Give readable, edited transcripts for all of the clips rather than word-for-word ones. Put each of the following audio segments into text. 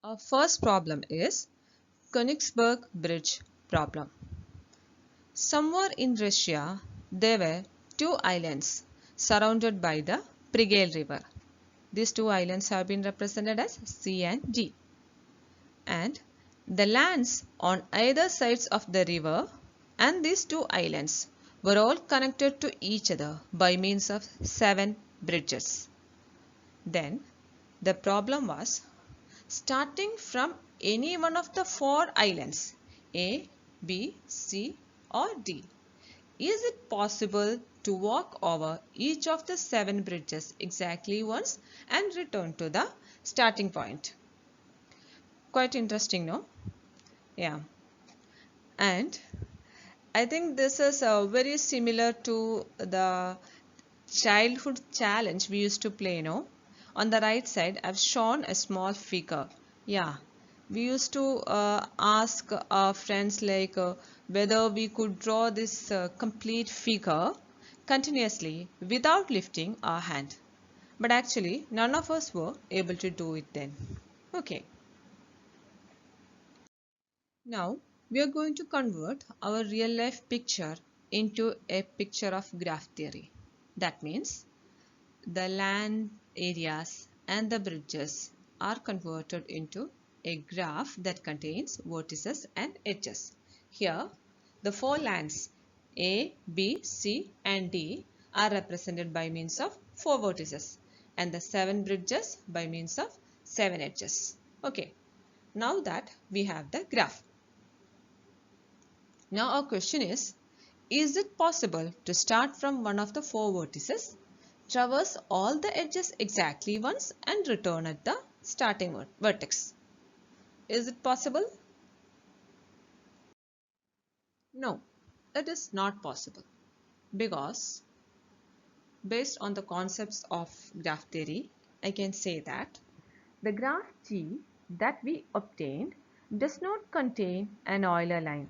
Our first problem is Konigsberg Bridge problem. Somewhere in Russia, there were two islands surrounded by the Prigel River. These two islands have been represented as C and D. And the lands on either sides of the river and these two islands were all connected to each other by means of 7 bridges. Then the problem was starting from any one of the 4 islands A, B, C or D. Is it possible to walk over each of the 7 bridges exactly once and return to the starting point? Quite interesting, no? Yeah. And I think this is very similar to the childhood challenge we used to play, no? On the right side, I've shown a small figure. Yeah, we used to ask our friends like whether we could draw this complete figure continuously without lifting our hand. But actually, none of us were able to do it then. Okay. Now, we are going to convert our real life picture into a picture of graph theory. That means the land areas and the bridges are converted into a graph that contains vertices and edges. Here, the 4 lands A, B, C and D are represented by means of 4 vertices and the 7 bridges by means of 7 edges. Okay, now that we have the graph. Now our question is it possible to start from one of the 4 vertices, traverse all the edges exactly once and return at the starting vertex? Is it possible? No, it is not possible because based on the concepts of graph theory, I can say that the graph G that we obtained does not contain an Euler line.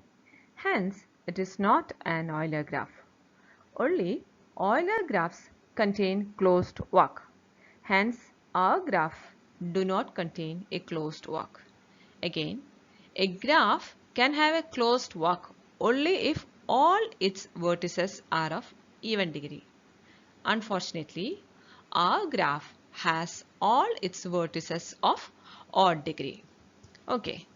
Hence, it is not an Euler graph. Only Euler graphs contain closed walk. Hence, our graph do not contain a closed walk. Again, a graph can have a closed walk only if all its vertices are of even degree. Unfortunately, our graph has all its vertices of odd degree. Okay,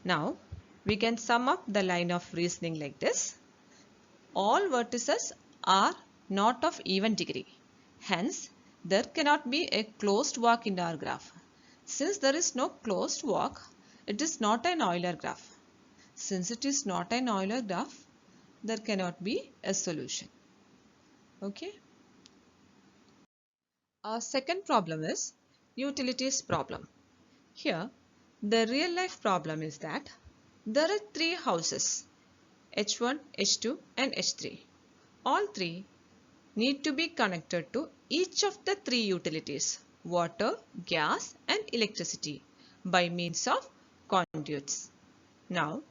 now we can sum up the line of reasoning like this. All vertices are not of even degree. Hence, there cannot be a closed walk in our graph. Since there is no closed walk, it is not an Euler graph. Since it is not an Euler graph, there cannot be a solution. Okay. Our second problem is utilities problem. Here, the real life problem is that there are 3 houses, H1, H2 and H3. All 3 need to be connected to each of the 3 utilities, water, gas and electricity by means of conduits. Now,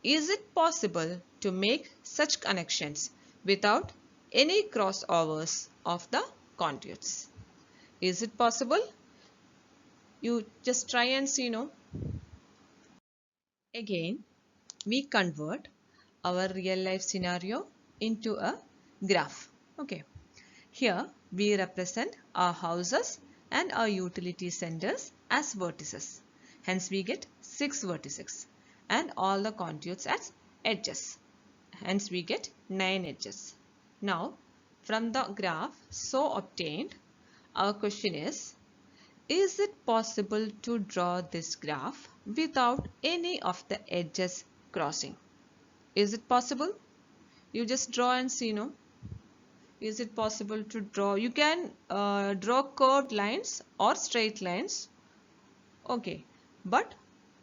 is it possible to make such connections without any crossovers of the conduits? Is it possible? You just try and see, no? Again, we convert our real life scenario into a graph. Okay. Here we represent our houses and our utility centers as vertices. Hence we get 6 vertices and all the conduits as edges. Hence we get 9 edges. Now from the graph so obtained, our question is it possible to draw this graph without any of the edges crossing? Is it possible? You just draw and see, no? Is it possible to draw? You can draw curved lines or straight lines. Okay, but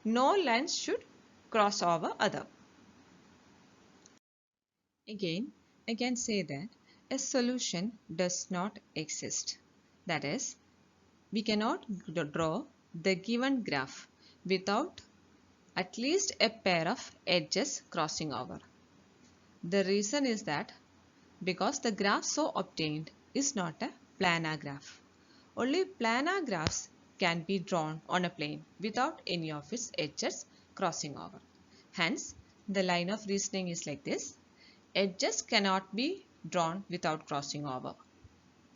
no lines should cross over other. Again, I can say that a solution does not exist. That is, we cannot draw the given graph without at least a pair of edges crossing over. The reason is that because the graph so obtained is not a planar graph. Only planar graphs can be drawn on a plane without any of its edges crossing over. Hence, the line of reasoning is like this. Edges cannot be drawn without crossing over.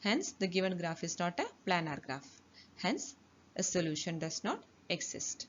Hence, the given graph is not a planar graph. Hence, a solution does not exist.